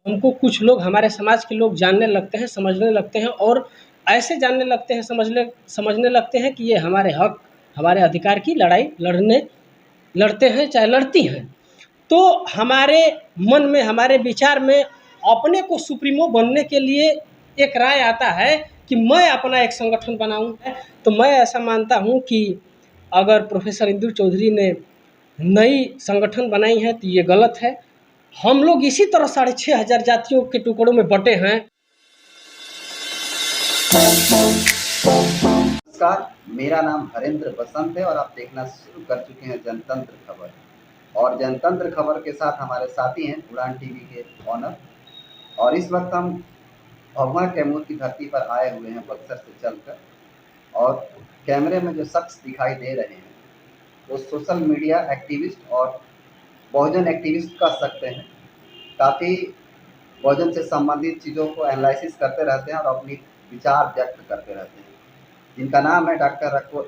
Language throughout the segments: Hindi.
हमको कुछ लोग, हमारे समाज के लोग जानने लगते हैं, समझने लगते हैं और ऐसे जानने लगते हैं, समझने लगते हैं कि ये हमारे हक, हमारे अधिकार की लड़ाई लड़ते हैं, चाहे लड़ती हैं। तो हमारे मन में, हमारे विचार में अपने को सुप्रीमो बनने के लिए एक राय आता है कि मैं अपना एक संगठन बनाऊं। तो मैं ऐसा मानता हूं कि अगर प्रोफेसर इंदु चौधरी ने नई संगठन बनाई है तो ये गलत है। हम लोग इसी तरह 6,500 जातियों के टुकड़ों में बटे हैं। नमस्कार, मेरा नाम हरेंद्र बसंत है और आप देखना शुरू कर चुके हैं जनतंत्र खबर। और जनतंत्र खबर के साथ हमारे साथी हैं उड़ान टीवी के ऑनर। और इस वक्त हम भगवान कैमूर की धरती पर आए हुए हैं बक्सर से चलकर। और कैमरे में जो शख्स दिखाई दे रहे हैं वो सोशल मीडिया एक्टिविस्ट और बहुजन एक्टिविस्ट कह सकते हैं। काफ़ी बहुजन से संबंधित चीज़ों को एनालिसिस करते रहते हैं और अपनी विचार व्यक्त करते रहते हैं, जिनका नाम है डॉक्टर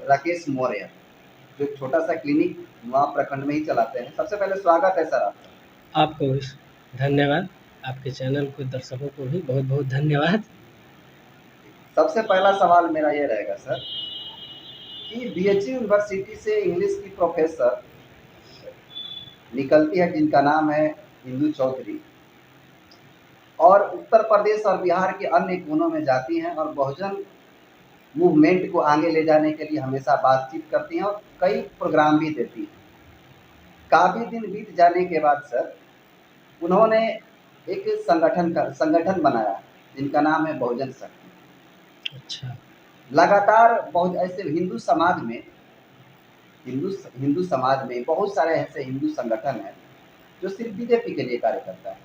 राकेश मौर्य, जो एक छोटा सा क्लिनिक नुआ प्रखंड में ही चलाते हैं। सबसे पहले स्वागत है सर आपका। आपको भी धन्यवाद, आपके चैनल को, दर्शकों को भी बहुत बहुत धन्यवाद। सबसे पहला सवाल मेरा ये रहेगा सर कि बीएचयू यूनिवर्सिटी से इंग्लिश की प्रोफेसर निकलती है जिनका नाम है इंदु चौधरी, और उत्तर प्रदेश और बिहार के अन्य कोनों में जाती हैं और बहुजन मूवमेंट को आगे ले जाने के लिए हमेशा बातचीत करती हैं और कई प्रोग्राम भी देती हैं। काफ़ी दिन बीत जाने के बाद सर उन्होंने एक संगठन बनाया जिनका नाम है बहुजन शक्ति। अच्छा। लगातार बहुत ऐसे हिंदू समाज में बहुत सारे ऐसे हिंदू संगठन हैं जो सिर्फ बीजेपी के लिए कार्य करता है,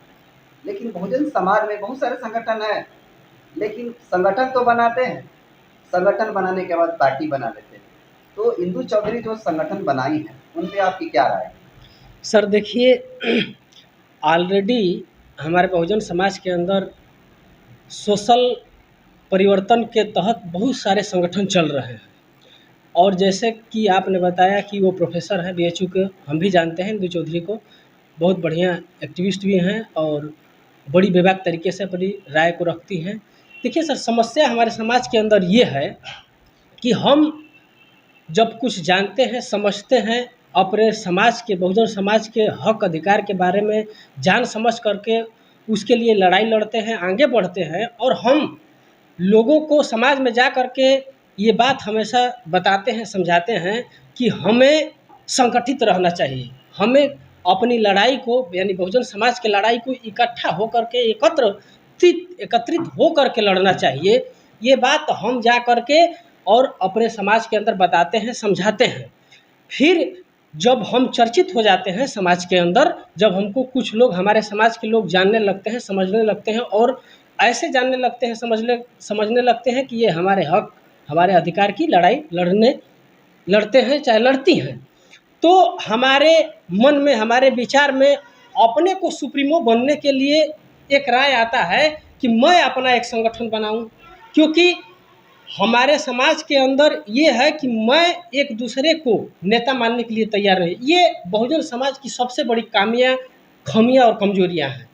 लेकिन बहुजन समाज में बहुत सारे संगठन हैं, लेकिन संगठन तो बनाते हैं, संगठन बनाने के बाद पार्टी बना लेते हैं। तो इंदु चौधरी जो संगठन बनाई है उन पे आपकी क्या राय है? सर देखिए, ऑलरेडी हमारे बहुजन समाज के अंदर सोशल परिवर्तन के तहत बहुत सारे संगठन चल रहे हैं। और जैसे कि आपने बताया कि वो प्रोफेसर हैं बीएचयू के, हम भी जानते हैं इंदु चौधरी को, बहुत बढ़िया एक्टिविस्ट भी हैं और बड़ी बेबाक तरीके से अपनी राय को रखती हैं। देखिए सर, समस्या हमारे समाज के अंदर ये है कि हम जब कुछ जानते हैं, समझते हैं, अपने समाज के, बहुजन समाज के हक अधिकार के बारे में जान समझ करके उसके लिए लड़ाई लड़ते हैं, आगे बढ़ते हैं और हम लोगों को समाज में जा कर के ये बात हमेशा बताते हैं, समझाते हैं कि हमें संगठित रहना चाहिए, हमें अपनी लड़ाई को, यानी बहुजन समाज की लड़ाई को इकट्ठा होकर के, एकत्रित होकर के लड़ना चाहिए। ये बात हम जा कर के और अपने समाज के अंदर बताते हैं, समझाते हैं। फिर जब हम चर्चित हो जाते हैं समाज के अंदर, जब हमको कुछ लोग, हमारे समाज के लोग जानने लगते हैं, समझने लगते हैं और ऐसे जानने लगते हैं, समझने लगते हैं कि ये हमारे हक, हमारे अधिकार की लड़ाई लड़ते हैं, चाहे लड़ती हैं। तो हमारे मन में, हमारे विचार में अपने को सुप्रीमो बनने के लिए एक राय आता है कि मैं अपना एक संगठन बनाऊं, क्योंकि हमारे समाज के अंदर ये है कि मैं एक दूसरे को नेता मानने के लिए तैयार नहीं। ये बहुजन समाज की सबसे बड़ी खामियां और कमजोरियां हैं।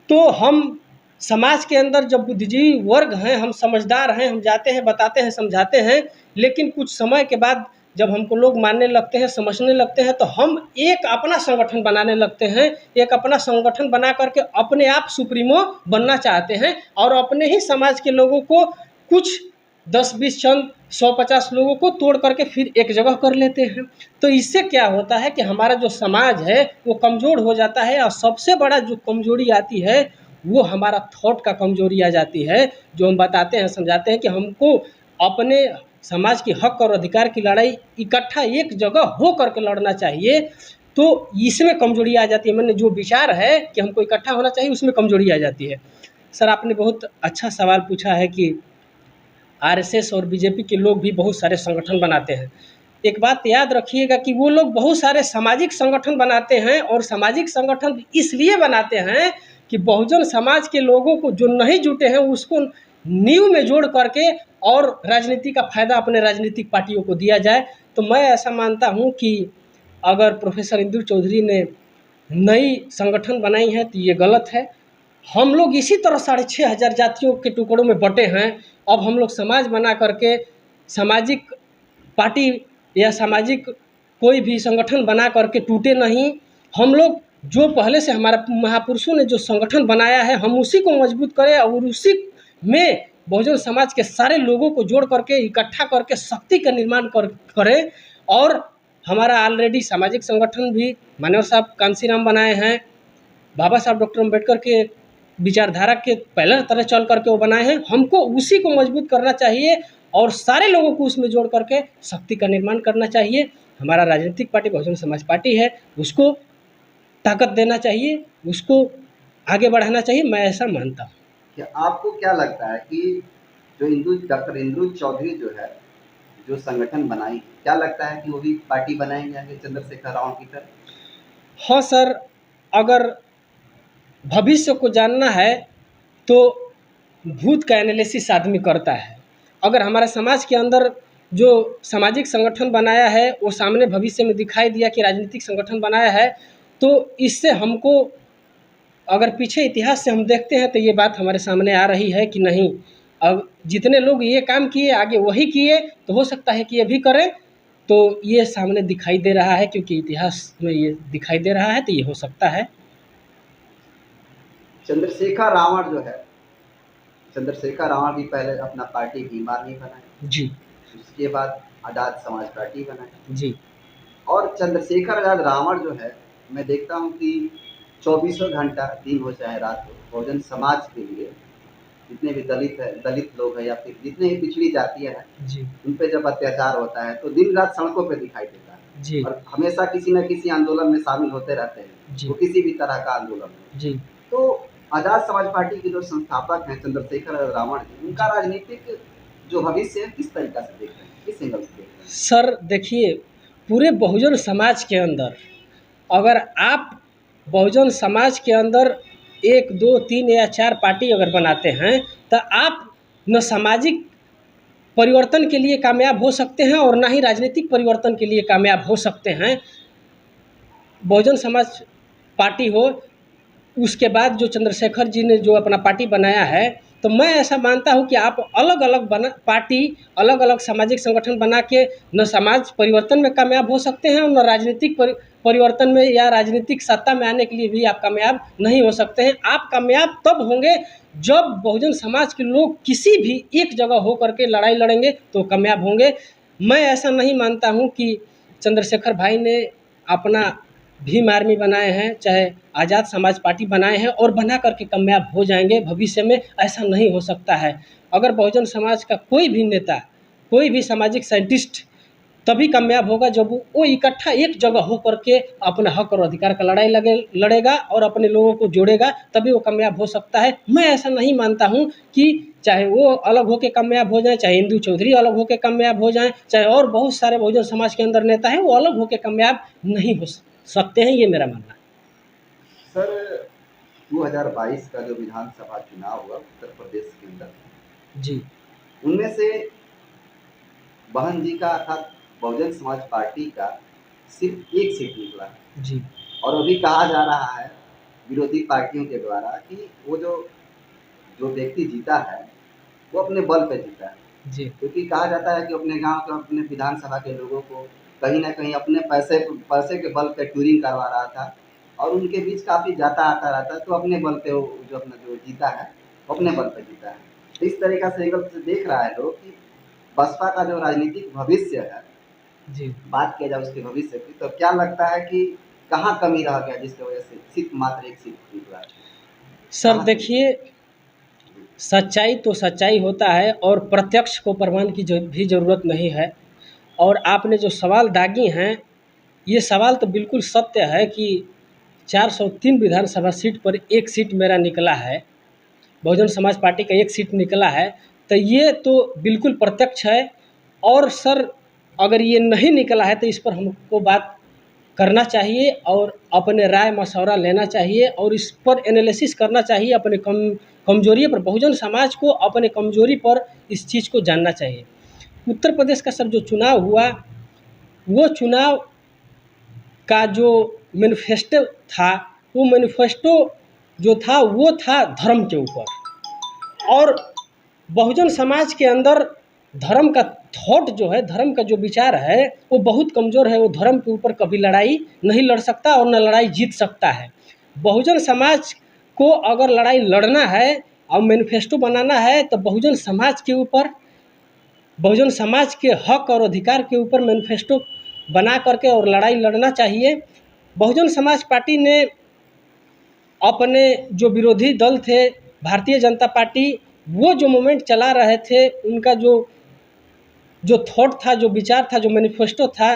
तो हम समाज के अंदर जब बुद्धिजीवी वर्ग हैं, हम समझदार हैं, हम जाते हैं, बताते हैं, समझाते हैं, लेकिन कुछ समय के बाद जब हमको लोग मानने लगते हैं, समझने लगते हैं, तो हम एक अपना संगठन बनाने लगते हैं। एक अपना संगठन बना करके अपने आप सुप्रीमो बनना चाहते हैं और अपने ही समाज के लोगों को, कुछ 10-20 चंद 100-50 लोगों को तोड़ करके फिर एक जगह कर लेते हैं। तो इससे क्या होता है कि हमारा जो समाज है वो कमज़ोर हो जाता है और सबसे बड़ा जो कमज़ोरी आती है वो हमारा थॉट का कमज़ोरी आ जाती है, जो हम बताते हैं, समझाते हैं कि हमको अपने समाज की हक और अधिकार की लड़ाई इकट्ठा एक जगह हो करके लड़ना चाहिए। तो इसमें कमज़ोरी आ जाती है, मैंने जो विचार है कि हमको इकट्ठा होना चाहिए, उसमें कमज़ोरी आ जाती है। सर आपने बहुत अच्छा सवाल पूछा है कि आरएसएस और बीजेपी के लोग भी बहुत सारे संगठन बनाते हैं। एक बात याद रखिएगा कि वो लोग बहुत सारे सामाजिक संगठन बनाते हैं और सामाजिक संगठन इसलिए बनाते हैं कि बहुजन समाज के लोगों को, जो नहीं जुटे हैं, उसको नींव में जोड़ करके और राजनीति का फायदा अपने राजनीतिक पार्टियों को दिया जाए। तो मैं ऐसा मानता हूं कि अगर प्रोफेसर इंदु चौधरी ने नई संगठन बनाई है तो ये गलत है। हम लोग इसी तरह 6,500 जातियों के टुकड़ों में बटे हैं। अब हम लोग समाज बना करके सामाजिक पार्टी या सामाजिक कोई भी संगठन बना करके टूटे नहीं। हम लोग जो पहले से हमारा महापुरुषों ने जो संगठन बनाया है हम उसी को मजबूत करें और उसी में बहुजन समाज के सारे लोगों को जोड़ करके इकट्ठा करके शक्ति का निर्माण करें। और हमारा ऑलरेडी सामाजिक संगठन भी मानव साहब कांसीराम बनाए हैं, बाबा साहब डॉक्टर अम्बेडकर के विचारधारा के पहले तरह चल करके वो बनाए हैं। हमको उसी को मजबूत करना चाहिए और सारे लोगों को उसमें जोड़ करके शक्ति का निर्माण करना चाहिए। हमारा राजनीतिक पार्टी बहुजन समाज पार्टी है, उसको ताकत देना चाहिए, उसको आगे बढ़ाना चाहिए, मैं ऐसा मानता हूँ। कि आपको क्या लगता है कि जो डॉक्टर इंदु चौधरी जो है जो संगठन बनाई, क्या लगता है कि वो भी पार्टी बनाएंगे आगे चंद्रशेखर रावण की तरह? हाँ सर, अगर भविष्य को जानना है तो भूत का एनालिसिस आदमी करता है। अगर हमारे समाज के अंदर जो सामाजिक संगठन बनाया है वो सामने भविष्य में दिखाई दिया कि राजनीतिक संगठन बनाया है, तो इससे हमको अगर पीछे इतिहास से हम देखते हैं तो ये बात हमारे सामने आ रही है कि नहीं, अब जितने लोग ये काम किए आगे वही किए, तो हो सकता है कि ये भी करें। तो ये सामने दिखाई दे रहा है, क्योंकि इतिहास में ये दिखाई दे रहा है, तो ये हो सकता है। चंद्रशेखर रावण जो है, चंद्रशेखर रावण भी पहले अपना पार्टी भीम आर्मी बनाए जी उसके बाद आज़ाद समाज पार्टी बनाई जी और चंद्रशेखर आज़ाद रावण जो है, मैं देखता हूँ कि 24 घंटा दिन हो चाहे रात हो, बहुजन समाज के लिए जितने भी दलित लोग हैं या फिर जितने भी पिछड़ी जातियाँ हैं जी उन पे जब अत्याचार होता है तो दिन रात सड़कों पे दिखाई देता है जी और हमेशा किसी न किसी आंदोलन में शामिल होते रहते हैं, जी वो किसी भी तरह का आंदोलन हो। जी तो आज़ाद समाज पार्टी के जो संस्थापक हैं चंद्रशेखर रावण जी, उनका राजनीतिक जो भविष्य है किस तरीका से देख रहे हैं, किस एंगल से देख रहे हैं? सर देखिए, पूरे बहुजन समाज के अंदर अगर आप बहुजन समाज के अंदर 1, 2, 3 या 4 पार्टी अगर बनाते हैं तो आप न सामाजिक परिवर्तन के लिए कामयाब हो सकते हैं और ना ही राजनीतिक परिवर्तन के लिए कामयाब हो सकते हैं। बहुजन समाज पार्टी हो, उसके बाद जो चंद्रशेखर जी ने जो अपना पार्टी बनाया है, तो मैं ऐसा मानता हूँ कि आप अलग अलग पार्टी अलग अलग सामाजिक संगठन बना के न समाज परिवर्तन में कामयाब हो सकते हैं और न राजनीतिक परिवर्तन में या राजनीतिक सत्ता में आने के लिए भी आप कामयाब नहीं हो सकते हैं। आप कामयाब तब होंगे जब बहुजन समाज के लोग किसी भी एक जगह हो करके लड़ाई लड़ेंगे तो कामयाब होंगे। मैं ऐसा नहीं मानता हूँ कि चंद्रशेखर भाई ने अपना भीम आर्मी बनाए हैं, चाहे आज़ाद समाज पार्टी बनाए हैं और बना करके कामयाब हो जाएंगे भविष्य में, ऐसा नहीं हो सकता है। अगर बहुजन समाज का कोई भी नेता, कोई भी सामाजिक साइंटिस्ट तभी कामयाब होगा जब वो इकट्ठा एक जगह हो करके अपना हक और अधिकार का लड़ाई लड़ेगा और अपने लोगों को जोड़ेगा, तभी वो कामयाब हो सकता है। मैं ऐसा नहीं मानता हूँ कि चाहे वो अलग होकर कामयाब हो जाए, चाहे इंदु चौधरी अलग होकर कामयाब हो जाए, चाहे और बहुत सारे बहुजन समाज के अंदर नेता हैं वो अलग होकर कामयाब नहीं हो सकते हैं, ये मेरा मानना है। सर 2022 का जो विधानसभा चुनाव हुआ उत्तर प्रदेश के अंदर जी उनमें से बहन जी का अर्थात बहुजन समाज पार्टी का सिर्फ एक सीट निकला जी और अभी कहा जा रहा है विरोधी पार्टियों के द्वारा कि वो जो जो व्यक्ति जीता है वो अपने बल पे जीता है, जी क्योंकि कहा जाता है कि अपने गांव के अपने विधानसभा के लोगों को कहीं ना कहीं अपने पैसे के बल पे टूरिंग करवा रहा था और उनके बीच काफ़ी जाता आता रहता है, तो अपने बल पे वो जो अपना जो जीता है वो अपने बल पे जीता है। तो इस तरीका से एंगल से देख रहा है लोग कि बसपा का जो राजनीतिक भविष्य है, जी बात किया जाए उसके भविष्य की, तो क्या लगता है कि कहाँ कमी रह गया जिसकी वजह से सिर्फ मात्र एक सीट निकला है? सर कहाँ से? देखिए, सच्चाई तो सच्चाई होता है और प्रत्यक्ष को प्रमाण की भी ज़रूरत नहीं है। और आपने जो सवाल दागी हैं, ये सवाल तो बिल्कुल सत्य है कि 403 विधानसभा सीट पर एक सीट मेरा निकला है, बहुजन समाज पार्टी का एक सीट निकला है, तो ये तो बिल्कुल प्रत्यक्ष है। और सर अगर ये नहीं निकला है तो इस पर हमको बात करना चाहिए और अपने राय मशवरा लेना चाहिए और इस पर एनालिसिस करना चाहिए, अपने कमजोरी पर, बहुजन समाज को अपने कमजोरी पर इस चीज़ को जानना चाहिए। उत्तर प्रदेश का सर जो चुनाव हुआ, वो चुनाव का जो मैनिफेस्टो था, वो मैनिफेस्टो जो था वो था धर्म के ऊपर, और बहुजन समाज के अंदर धर्म का थॉट जो है, धर्म का जो विचार है वो बहुत कमज़ोर है। वो धर्म के ऊपर कभी लड़ाई नहीं लड़ सकता और न लड़ाई जीत सकता है। बहुजन समाज को अगर लड़ाई लड़ना है और मैनिफेस्टो बनाना है तो बहुजन समाज के ऊपर, बहुजन समाज के हक और अधिकार के ऊपर मैनिफेस्टो बना करके और लड़ाई लड़ना चाहिए। बहुजन समाज पार्टी ने अपने जो विरोधी दल थे भारतीय जनता पार्टी, वो जो मूवमेंट चला रहे थे, उनका जो थॉट था, जो विचार था, जो मैनिफेस्टो था,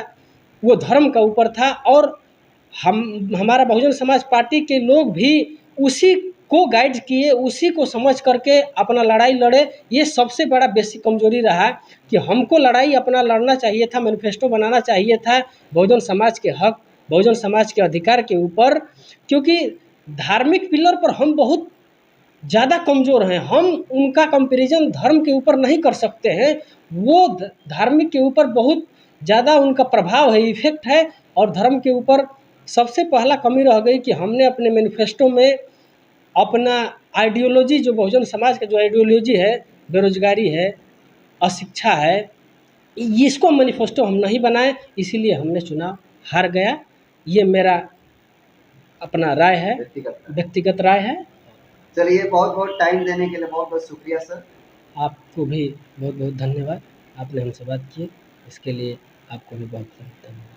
वो धर्म का ऊपर था। और हमारा बहुजन समाज पार्टी के लोग भी उसी को गाइड किए, उसी को समझ करके अपना लड़ाई लड़े। ये सबसे बड़ा बेसिक कमजोरी रहा कि हमको लड़ाई अपना लड़ना चाहिए था, मैनिफेस्टो बनाना चाहिए था बहुजन समाज के हक, बहुजन समाज के अधिकार के ऊपर, क्योंकि धार्मिक पिलर पर हम बहुत ज़्यादा कमज़ोर हैं। हम उनका कंपैरिजन धर्म के ऊपर नहीं कर सकते हैं। वो धार्मिक के ऊपर बहुत ज़्यादा उनका प्रभाव है, इफेक्ट है, और धर्म के ऊपर सबसे पहला कमी रह गई कि हमने अपने मैनिफेस्टो में अपना आइडियोलॉजी, जो बहुजन समाज का जो आइडियोलॉजी है, बेरोजगारी है, अशिक्षा है, इसको मैनिफेस्टो हम नहीं बनाए, इसीलिए हमने चुनाव हार गया। ये मेरा अपना राय है, व्यक्तिगत राय है। चलिए, बहुत बहुत टाइम देने के लिए बहुत बहुत शुक्रिया सर। आपको भी बहुत बहुत धन्यवाद, आपने हमसे बात की, इसके लिए आपको भी बहुत बहुत धन्यवाद।